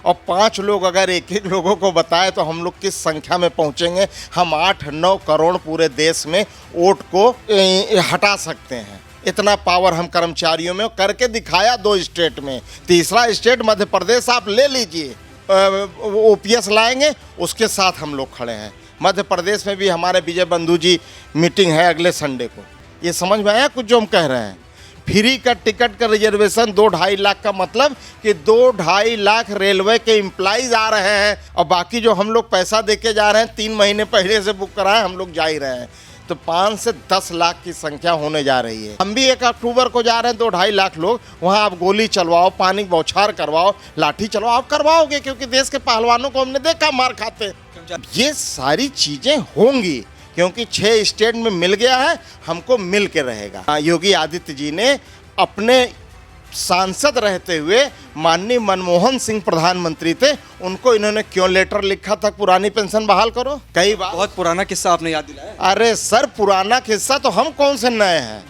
और 5 लोग अगर एक एक लोगों को बताए तो हम लोग किस संख्या में पहुंचेंगे। हम 8-9 करोड़ पूरे देश में वोट को हटा सकते हैं। इतना पावर हम कर्मचारियों में करके दिखाया 2 स्टेट में। तीसरा स्टेट मध्य प्रदेश आप ले लीजिए, ओपीएस लाएंगे, उसके साथ हम लोग खड़े हैं। मध्य प्रदेश में भी हमारे विजय बंधु जी मीटिंग है अगले संडे को। ये समझ में आया कुछ जो हम कह रहे हैं? फ्री का टिकट का रिजर्वेशन 2-2.5 लाख का मतलब कि 2-2.5 लाख रेलवे के एम्प्लॉइज आ रहे हैं, और बाकी जो हम लोग पैसा दे के जा रहे हैं 3 महीने पहले से बुक कराएं, हम लोग जा ही रहे हैं। तो 5 से 10 लाख की संख्या होने जा रही है। हम भी 1 अक्टूबर को जा रहे हैं, 2-2.5 लाख लोग। वहाँ आप गोली चलवाओ, पानी बौछार करवाओ, लाठी चलवाओ, आप करवाओगे, क्योंकि देश के पहलवानों को हमने देखा मार खाते। ये सारी चीज़ें होंगी क्योंकि 6 स्टेट में मिल गया है, हमको मिल के रहेगा। योगी आदित्य जी ने अपने सांसद रहते हुए, माननीय मनमोहन सिंह प्रधानमंत्री थे, उनको इन्होंने क्यों लेटर लिखा था पुरानी पेंशन बहाल करो? कई बार। बहुत पुराना किस्सा आपने याद दिलाया। अरे सर, पुराना किस्सा तो हम कौन से नए हैं?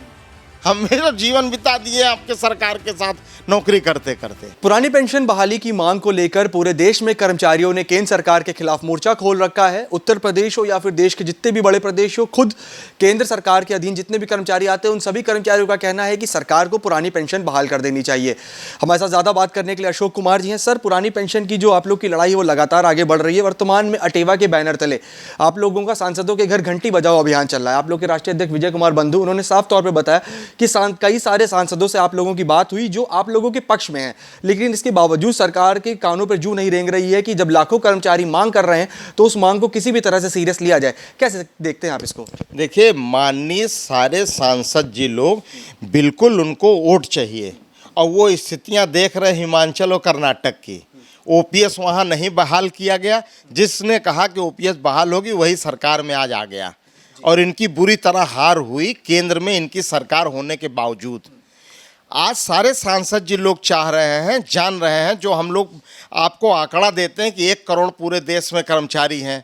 हमने तो जीवन बिता दिए आपके सरकार के साथ नौकरी करते करते। पुरानी पेंशन बहाली की मांग को लेकर पूरे देश में कर्मचारियों ने केंद्र सरकार के खिलाफ मोर्चा खोल रखा है। उत्तर प्रदेश हो या फिर देश के जितने भी बड़े प्रदेश हो, खुद केंद्र सरकार के अधीन जितने भी कर्मचारी आते हैं, उन सभी कर्मचारियों का कहना है कि सरकार को पुरानी पेंशन बहाल कर देनी चाहिए। हमारे साथ ज़्यादा बात करने के लिए अशोक कुमार जी हैं। सर, पुरानी पेंशन की जो आप लोग की लड़ाई है वो लगातार आगे बढ़ रही है। वर्तमान में अटेवा के बैनर तले आप लोगों का सांसदों के घर घंटी बजाओ अभियान चल रहा है। आप लोग के राष्ट्रीय अध्यक्ष विजय कुमार बंधु, उन्होंने साफ तौर पर बताया कि कई सारे सांसदों से आप लोगों की बात हुई जो आप लोगों के पक्ष में है, लेकिन इसके बावजूद सरकार के कानों पर जू नहीं रेंग रही है कि जब लाखों कर्मचारी मांग कर रहे हैं तो उस मांग को किसी भी तरह से सीरियस लिया जाए। कैसे देखते हैं आप इसको? देखिए, माननीय सारे सांसद जी लोग, बिल्कुल उनको वोट चाहिए, और वो स्थितियां देख रहे हिमाचल और कर्नाटक की। ओपीएस वहां नहीं बहाल किया गया। जिसने कहा कि ओपीएस बहाल होगी वही सरकार में आज आ गया, और इनकी बुरी तरह हार हुई केंद्र में इनकी सरकार होने के बावजूद। आज सारे सांसद जी लोग चाह रहे हैं, जान रहे हैं, जो हम लोग आपको आंकड़ा देते हैं कि 1 करोड़ पूरे देश में कर्मचारी हैं।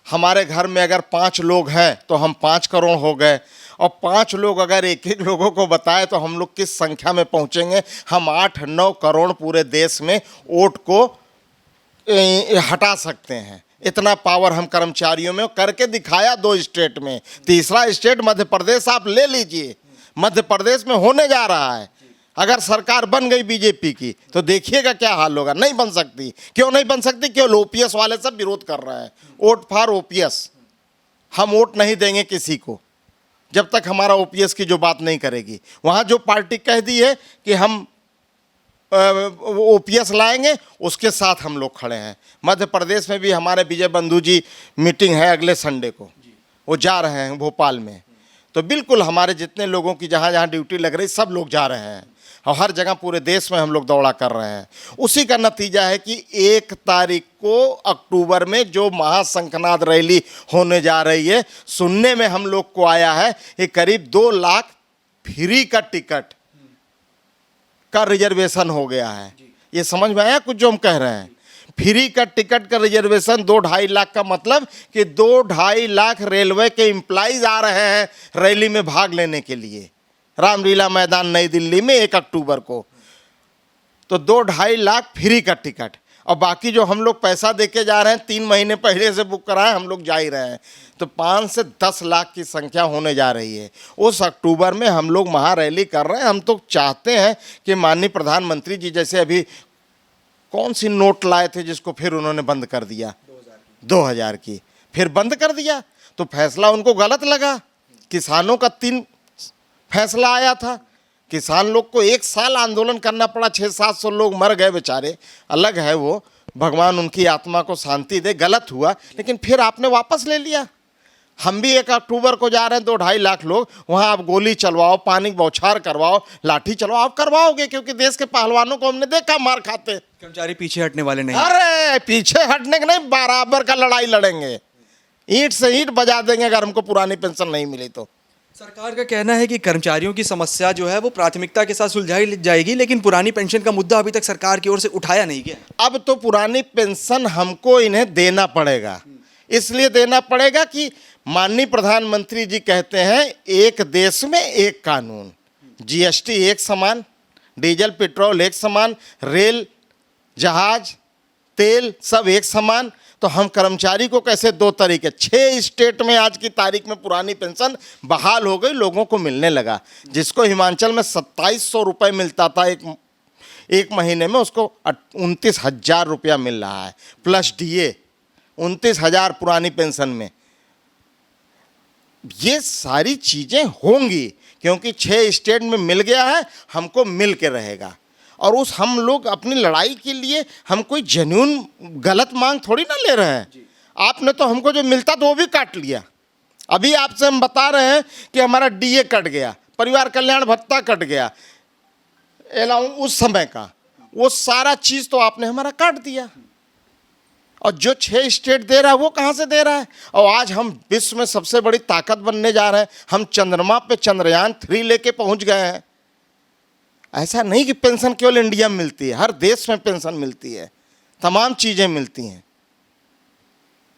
हमारे घर में अगर 5 लोग हैं तो हम 5 करोड़ हो गए, और 5 लोग अगर एक एक लोगों को बताए तो हम लोग किस संख्या में पहुंचेंगे। हम 8-9 करोड़ पूरे देश में वोट को हटा सकते हैं। इतना पावर हम कर्मचारियों में करके दिखाया 2 स्टेट में। तीसरा स्टेट मध्य प्रदेश आप ले लीजिए, मध्य प्रदेश में होने जा रहा है। अगर सरकार बन गई बीजेपी की तो देखिएगा क्या हाल होगा। नहीं बन सकती। क्यों नहीं बन सकती? केवल ओपीएस वाले सब विरोध कर रहे हैं। Vote for OPS. हम वोट नहीं देंगे किसी को जब तक हमारा ओपीएस की जो बात नहीं करेगी। वहाँ जो पार्टी कह दी है कि हम ओपीएस लाएंगे, उसके साथ हम लोग खड़े हैं। मध्य प्रदेश में भी हमारे विजय बंधु जी मीटिंग है अगले संडे को। वो जा रहे हैं भोपाल में। तो बिल्कुल हमारे जितने लोगों की जहाँ जहाँ ड्यूटी लग रही, सब लोग जा रहे हैं, और हर जगह पूरे देश में हम लोग दौड़ा कर रहे हैं। उसी का नतीजा है कि 1 तारीख को अक्टूबर में जो महाशंखनाद रैली होने जा रही है, सुनने में हम लोग को आया है कि करीब 2 लाख फ्री का टिकट का रिजर्वेशन हो गया है। ये समझ में आया कुछ जो हम कह रहे हैं? फ्री का टिकट का रिजर्वेशन 2-2.5 लाख का मतलब कि 2-2.5 लाख रेलवे के एम्प्लॉइज आ रहे हैं रैली में भाग लेने के लिए, रामलीला मैदान नई दिल्ली में 1 अक्टूबर को। तो 2-2.5 लाख फ्री का टिकट, और बाकी जो हम लोग पैसा दे के जा रहे हैं 3 महीने पहले से बुक कराएं, हम लोग जा ही रहे हैं। तो 5 से 10 लाख की संख्या होने जा रही है। उस अक्टूबर में हम लोग महारैली कर रहे हैं। हम तो चाहते हैं कि माननीय प्रधानमंत्री जी, जैसे अभी कौन सी नोट लाए थे जिसको फिर उन्होंने बंद कर दिया, 2000 की, फिर बंद कर दिया, तो फैसला उनको गलत लगा। किसानों का 3 फैसला आया था। किसान लोग को 1 साल आंदोलन करना पड़ा, 600-700 लोग मर गए बेचारे, अलग है वो, भगवान उनकी आत्मा को शांति दे। गलत हुआ, लेकिन फिर आपने वापस ले लिया। हम भी 1 अक्टूबर को जा रहे हैं, 2-2.5 लाख लोग। वहाँ आप गोली चलवाओ, पानी बौछार करवाओ, लाठी चलवाओ, आप करवाओगे, क्योंकि देश के पहलवानों को हमने देखा मार खाते। कर्मचारी पीछे हटने वाले नहीं। अरे पीछे हटने के नहीं, बराबर का लड़ाई लड़ेंगे, ईंट से ईंट बजा देंगे अगर हमको पुरानी पेंशन नहीं मिली तो। सरकार का कहना है कि कर्मचारियों की समस्या जो है वो प्राथमिकता के साथ सुलझाई जाएगी, लेकिन पुरानी पेंशन का मुद्दा अभी तक सरकार की ओर से उठाया नहीं गया। अब तो पुरानी पेंशन हमको इन्हें देना पड़ेगा। इसलिए देना पड़ेगा कि माननीय प्रधानमंत्री जी कहते हैं 1 देश में 1 कानून, जीएसटी एक समान, डीजल पेट्रोल एक समान, रेल जहाज तेल सब एक समान, तो हम कर्मचारी को कैसे दो तरीके, 6 स्टेट में आज की तारीख में पुरानी पेंशन बहाल हो गई, लोगों को मिलने लगा। जिसको हिमाचल में 2700 रुपये मिलता था एक महीने में, उसको 29,000 रुपया मिल रहा है, प्लस डीए 29,000 पुरानी पेंशन में। ये सारी चीज़ें होंगी क्योंकि 6 स्टेट में मिल गया है, हमको मिल के रहेगा। और उस हम लोग अपनी लड़ाई के लिए हम कोई जेन्युइन गलत मांग थोड़ी ना ले रहे हैं। आपने तो हमको जो मिलता तो वो भी काट लिया। अभी आपसे हम बता रहे हैं कि हमारा डीए कट गया, परिवार कल्याण भत्ता कट गया, अलाउंस उस समय का, वो सारा चीज़ तो आपने हमारा काट दिया। और जो 6 स्टेट दे रहा है वो कहाँ से दे रहा है? और आज हम विश्व में सबसे बड़ी ताकत बनने जा रहे हैं। हम चंद्रमा पे चंद्रयान 3 लेके पहुंच गए हैं। ऐसा नहीं कि पेंशन केवल इंडिया में मिलती है, हर देश में पेंशन मिलती है, तमाम चीज़ें मिलती हैं।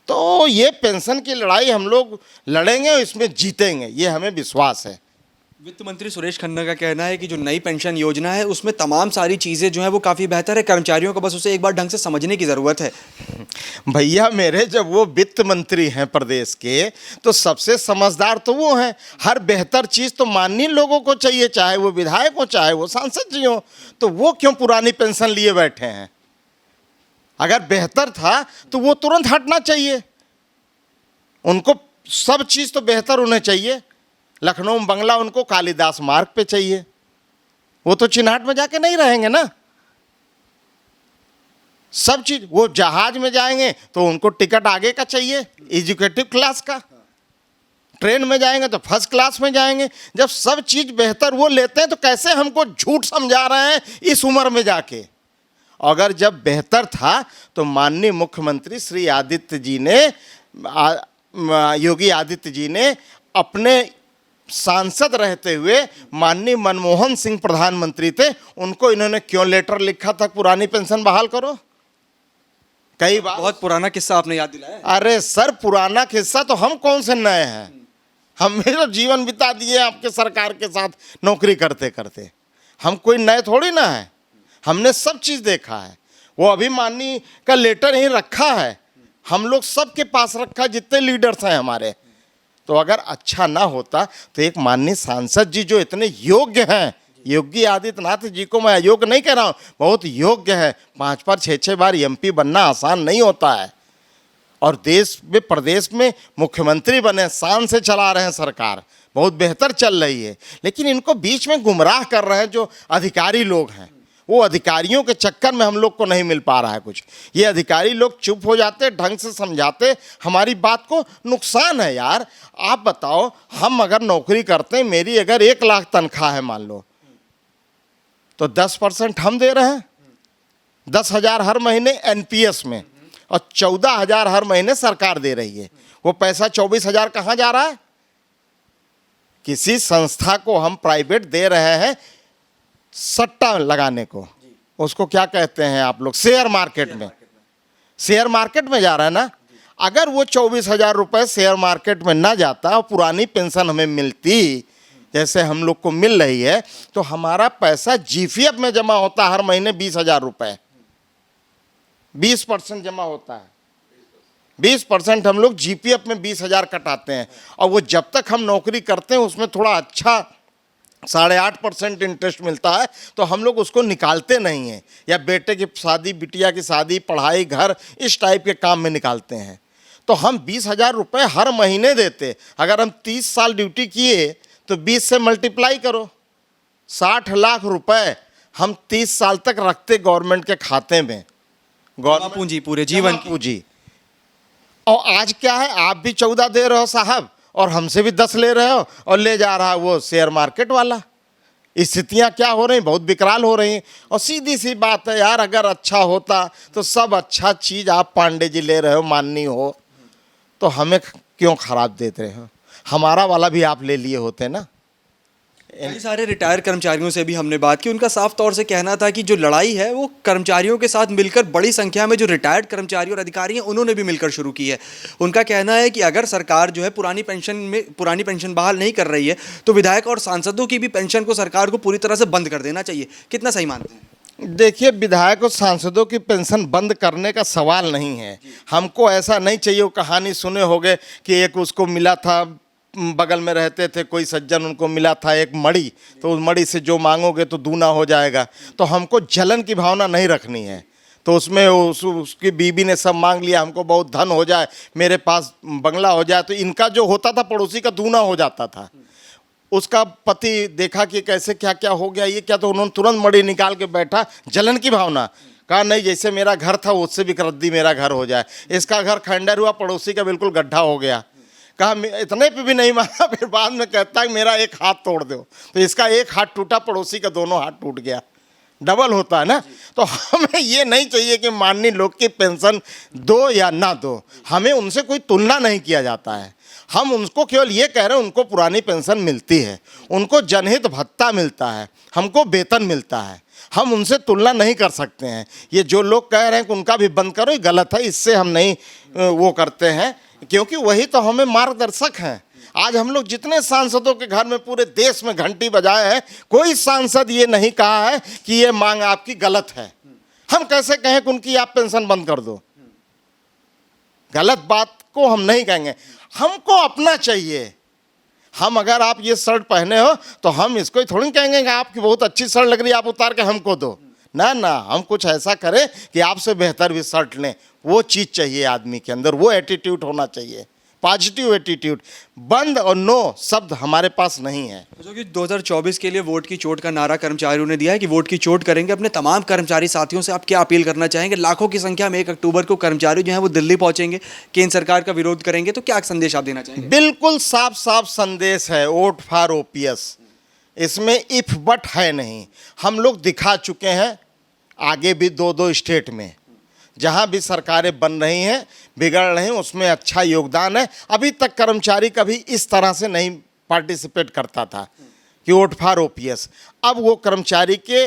तो ये पेंशन की लड़ाई हम लोग लड़ेंगे और इसमें जीतेंगे, ये हमें विश्वास है। वित्त मंत्री सुरेश खन्ना का कहना है कि जो नई पेंशन योजना है उसमें तमाम सारी चीज़ें जो है वो काफ़ी बेहतर है, कर्मचारियों को बस उसे एक बार ढंग से समझने की ज़रूरत है। भैया मेरे, जब वो वित्त मंत्री हैं प्रदेश के, तो सबसे समझदार तो वो हैं। हर बेहतर चीज़ तो माननीय लोगों को चाहिए, चाहे वो विधायक हो चाहे वो सांसद जी हो। तो वो क्यों पुरानी पेंशन लिए बैठे हैं? अगर बेहतर था तो वो तुरंत हटना चाहिए। उनको सब चीज़ तो बेहतर होना चाहिए। लखनऊ में बंगला उनको कालिदास मार्ग पे चाहिए, वो तो चिन्हाट में जाके नहीं रहेंगे ना। सब चीज, वो जहाज में जाएंगे तो उनको टिकट आगे का चाहिए, एजुकेटिव क्लास का। ट्रेन में जाएंगे तो फर्स्ट क्लास में जाएंगे। जब सब चीज बेहतर वो लेते हैं तो कैसे हमको झूठ समझा रहे हैं इस उम्र में जाके? अगर जब बेहतर था तो माननीय मुख्यमंत्री श्री आदित्य जी ने, योगी आदित्य जी ने अपने सांसद रहते हुए, माननीय मनमोहन सिंह प्रधानमंत्री थे, उनको इन्होंने क्यों लेटर लिखा था पुरानी पेंशन बहाल करो? कई बार। बहुत पुराना किस्सा आपने याद दिलाया। अरे सर, पुराना किस्सा तो हम कौन से नए हैं? हमने तो जीवन बिता दिए आपके सरकार के साथ नौकरी करते करते। हम कोई नए थोड़ी ना है, हमने सब चीज़ देखा है। वो अभिमानी का लेटर ही रखा है, हम लोग सबके पास रखा है, जितने लीडर्स हैं हमारे। तो अगर अच्छा ना होता तो एक माननीय सांसद जी जो इतने योग्य हैं, योगी आदित्यनाथ जी को मैं अयोग्य नहीं कह रहा हूँ, बहुत योग्य है। 5 बार 6 बार एमपी बनना आसान नहीं होता है। और देश में प्रदेश में मुख्यमंत्री बने, शान से चला रहे हैं सरकार, बहुत बेहतर चल रही है। लेकिन इनको बीच में गुमराह कर रहे हैं जो अधिकारी लोग हैं। वो अधिकारियों के चक्कर में हम लोग को नहीं मिल पा रहा है कुछ। ये अधिकारी लोग चुप हो जाते, ढंग से समझाते हमारी बात को। नुकसान है यार। आप बताओ, हम अगर नौकरी करते हैं, मेरी अगर 1 लाख तनख्वाह है मान लो, तो 10% हम दे रहे हैं, 10,000 हर महीने एनपीएस में, और 14,000 हर महीने सरकार दे रही है। वो पैसा 24,000 कहाँ जा रहा है? किसी संस्था को हम प्राइवेट दे रहे हैं सट्टा लगाने को। उसको क्या कहते हैं आप लोग? शेयर मार्केट में। शेयर मार्केट में जा रहा है ना। अगर वो 24,000 रुपये शेयर मार्केट में ना जाता और पुरानी पेंशन हमें मिलती जैसे हम लोग को मिल रही है, तो हमारा पैसा जीपीएफ में जमा होता हर महीने 20,000 रुपये। 20% जमा होता है, 20% हम लोग जीपीएफ में 20,000 कटाते हैं। और वो जब तक हम नौकरी करते हैं उसमें थोड़ा अच्छा 8.5% इंटरेस्ट मिलता है, तो हम लोग उसको निकालते नहीं हैं। या बेटे की शादी, बिटिया की शादी, पढ़ाई, घर, इस टाइप के काम में निकालते हैं। तो हम 20,000 रुपये हर महीने देते। अगर हम 30 साल ड्यूटी किए तो 20 से मल्टीप्लाई करो, 60 लाख रुपए हम 30 साल तक रखते गवर्नमेंट के खाते में, गवर्नमेंट पूंजी, पूरे जीवन की पूंजी। और आज क्या है, आप भी 14 दे रहे हो साहब, और हमसे भी 10 ले रहे हो, और ले जा रहा है वो शेयर मार्केट वाला। स्थितियाँ क्या हो रही, बहुत विकराल हो रही हैं। और सीधी सी बात है यार, अगर अच्छा होता तो सब अच्छा चीज़ आप पांडे जी ले रहे हो, माननी हो, तो हमें क्यों खराब देते रहे हो? हमारा वाला भी आप ले लिए होते ना। कई सारे रिटायर कर्मचारियों से भी हमने बात की। उनका साफ तौर से कहना था कि जो लड़ाई है वो कर्मचारियों के साथ मिलकर, बड़ी संख्या में जो रिटायर्ड कर्मचारी और अधिकारी हैं उन्होंने भी मिलकर शुरू की है। उनका कहना है कि अगर सरकार जो है पुरानी पेंशन बहाल नहीं कर रही है तो विधायक और सांसदों की भी पेंशन को सरकार को पूरी तरह से बंद कर देना चाहिए। कितना सही मानते हैं? देखिए, विधायक और सांसदों की पेंशन बंद करने का सवाल नहीं है। हमको ऐसा नहीं चाहिए। वो कहानी सुने होंगे कि एक उसको मिला था, बगल में रहते थे कोई सज्जन, उनको मिला था एक मड़ी, तो उस मड़ी से जो मांगोगे तो दूना हो जाएगा। तो हमको जलन की भावना नहीं रखनी है। तो उसमें उसकी बीबी ने सब मांग लिया, हमको बहुत धन हो जाए, मेरे पास बंगला हो जाए, तो इनका जो होता था पड़ोसी का दूना हो जाता था। उसका पति देखा कि कैसे क्या क्या हो गया, ये क्या, तो उन्होंने तुरंत मड़ी निकाल के बैठा। जलन की भावना, कहा नहीं, जैसे मेरा घर था उससे भी रद्दी मेरा घर हो जाए। इसका घर खंडर हुआ, पड़ोसी का बिल्कुल गड्ढा हो गया। कहा इतने पे भी नहीं माना, फिर बाद में कहता है मेरा एक हाथ तोड़ दो। तो इसका एक हाथ टूटा, पड़ोसी का दोनों हाथ टूट गया। डबल होता है ना। तो हमें ये नहीं चाहिए कि माननीय लोग की पेंशन दो या ना दो, हमें उनसे कोई तुलना नहीं किया जाता है। हम उनको केवल ये कह रहे हैं उनको पुरानी पेंशन मिलती है, उनको जनहित भत्ता मिलता है, हमको वेतन मिलता है। हम उनसे तुलना नहीं कर सकते हैं। ये जो लोग कह रहे हैं कि उनका भी बंद करो, ये गलत है। इससे हम नहीं वो करते हैं, क्योंकि वही तो हमें मार्गदर्शक हैं। आज हम लोग जितने सांसदों के घर में पूरे देश में घंटी बजाए हैं, कोई सांसद ये नहीं कहा है कि ये मांग आपकी गलत है। हम कैसे कहें कि उनकी आप पेंशन बंद कर दो? गलत बात को हम नहीं कहेंगे। हमको अपना चाहिए। हम अगर आप ये शर्ट पहने हो तो हम इसको ही थोड़ी कहेंगे कि आपकी बहुत अच्छी शर्ट लग रही है, आप उतार के हमको दो। ना ना, हम कुछ ऐसा करें कि आपसे बेहतर भी शर्ट लें। वो चीज़ चाहिए आदमी के अंदर, वो एटीट्यूड होना चाहिए, पॉजिटिव एटीट्यूड। बंद और नो शब्द हमारे पास नहीं है। जो कि 2024 के लिए वोट की चोट का नारा कर्मचारियों ने दिया है कि वोट की चोट करेंगे। अपने तमाम कर्मचारी साथियों से आप क्या अपील करना चाहेंगे? लाखों की संख्या में 1 अक्टूबर को कर्मचारी जो हैं वो दिल्ली पहुंचेंगे, केंद्र सरकार का विरोध करेंगे, तो क्या संदेश आप देना चाहेंगे? बिल्कुल साफ साफ संदेश है, वोट फॉर ओपीएस। इसमें इफ बट है नहीं। हम लोग दिखा चुके हैं आगे भी 2-2 स्टेट में, जहाँ भी सरकारें बन रही हैं, बिगड़ रही हैं, उसमें अच्छा योगदान है। अभी तक कर्मचारी कभी इस तरह से नहीं पार्टिसिपेट करता था कि वोट फॉर ओपीएस। अब वो कर्मचारी के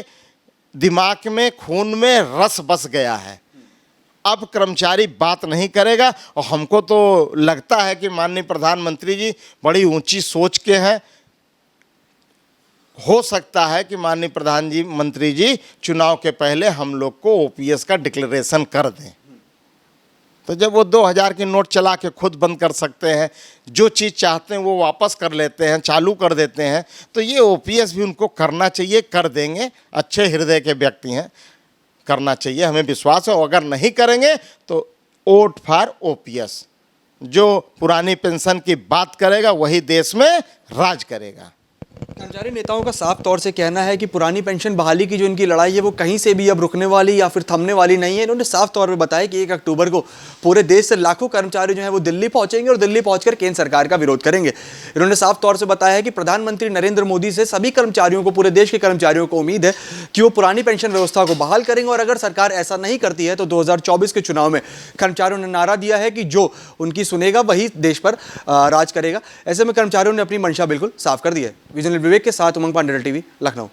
दिमाग में, खून में रस बस गया है। अब कर्मचारी बात नहीं करेगा। और हमको तो लगता है कि माननीय प्रधानमंत्री जी बड़ी ऊंची सोच के हैं। हो सकता है कि माननीय प्रधानमंत्री जी चुनाव के पहले हम लोग को ओपीएस का डिक्लेरेशन कर दें। तो जब वो 2000 की नोट चला के खुद बंद कर सकते हैं, जो चीज़ चाहते हैं वो वापस कर लेते हैं, चालू कर देते हैं, तो ये ओपीएस भी उनको करना चाहिए। कर देंगे, अच्छे हृदय के व्यक्ति हैं, करना चाहिए, हमें विश्वास है। और अगर नहीं करेंगे तो वोट फॉर ओपीएस। जो पुरानी पेंशन की बात करेगा वही देश में राज करेगा। कर्मचारी नेताओं का साफ तौर से कहना है कि पुरानी पेंशन बहाली की जो इनकी लड़ाई है वो कहीं से भी अब रुकने वाली या फिर थमने वाली नहीं है। इन्होंने साफ तौर पे बताया कि 1 अक्टूबर को पूरे देश से लाखों कर्मचारी जो हैं वो दिल्ली पहुंचेंगे और दिल्ली पहुंचकर केंद्र सरकार का विरोध करेंगे। इन्होंने साफ तौर से बताया है कि प्रधानमंत्री नरेंद्र मोदी से सभी कर्मचारियों को, पूरे देश के कर्मचारियों को उम्मीद है कि वो पुरानी पेंशन व्यवस्था को बहाल करेंगे। और अगर सरकार ऐसा नहीं करती है तो 2024 के चुनाव में कर्मचारियों ने नारा दिया है कि जो उनकी सुनेगा वही देश पर राज करेगा। ऐसे में कर्मचारियों ने अपनी मंशा बिल्कुल साफ कर दी है। विजन विवेक के साथ उमंग पांडेय, टीवी, लखनऊ।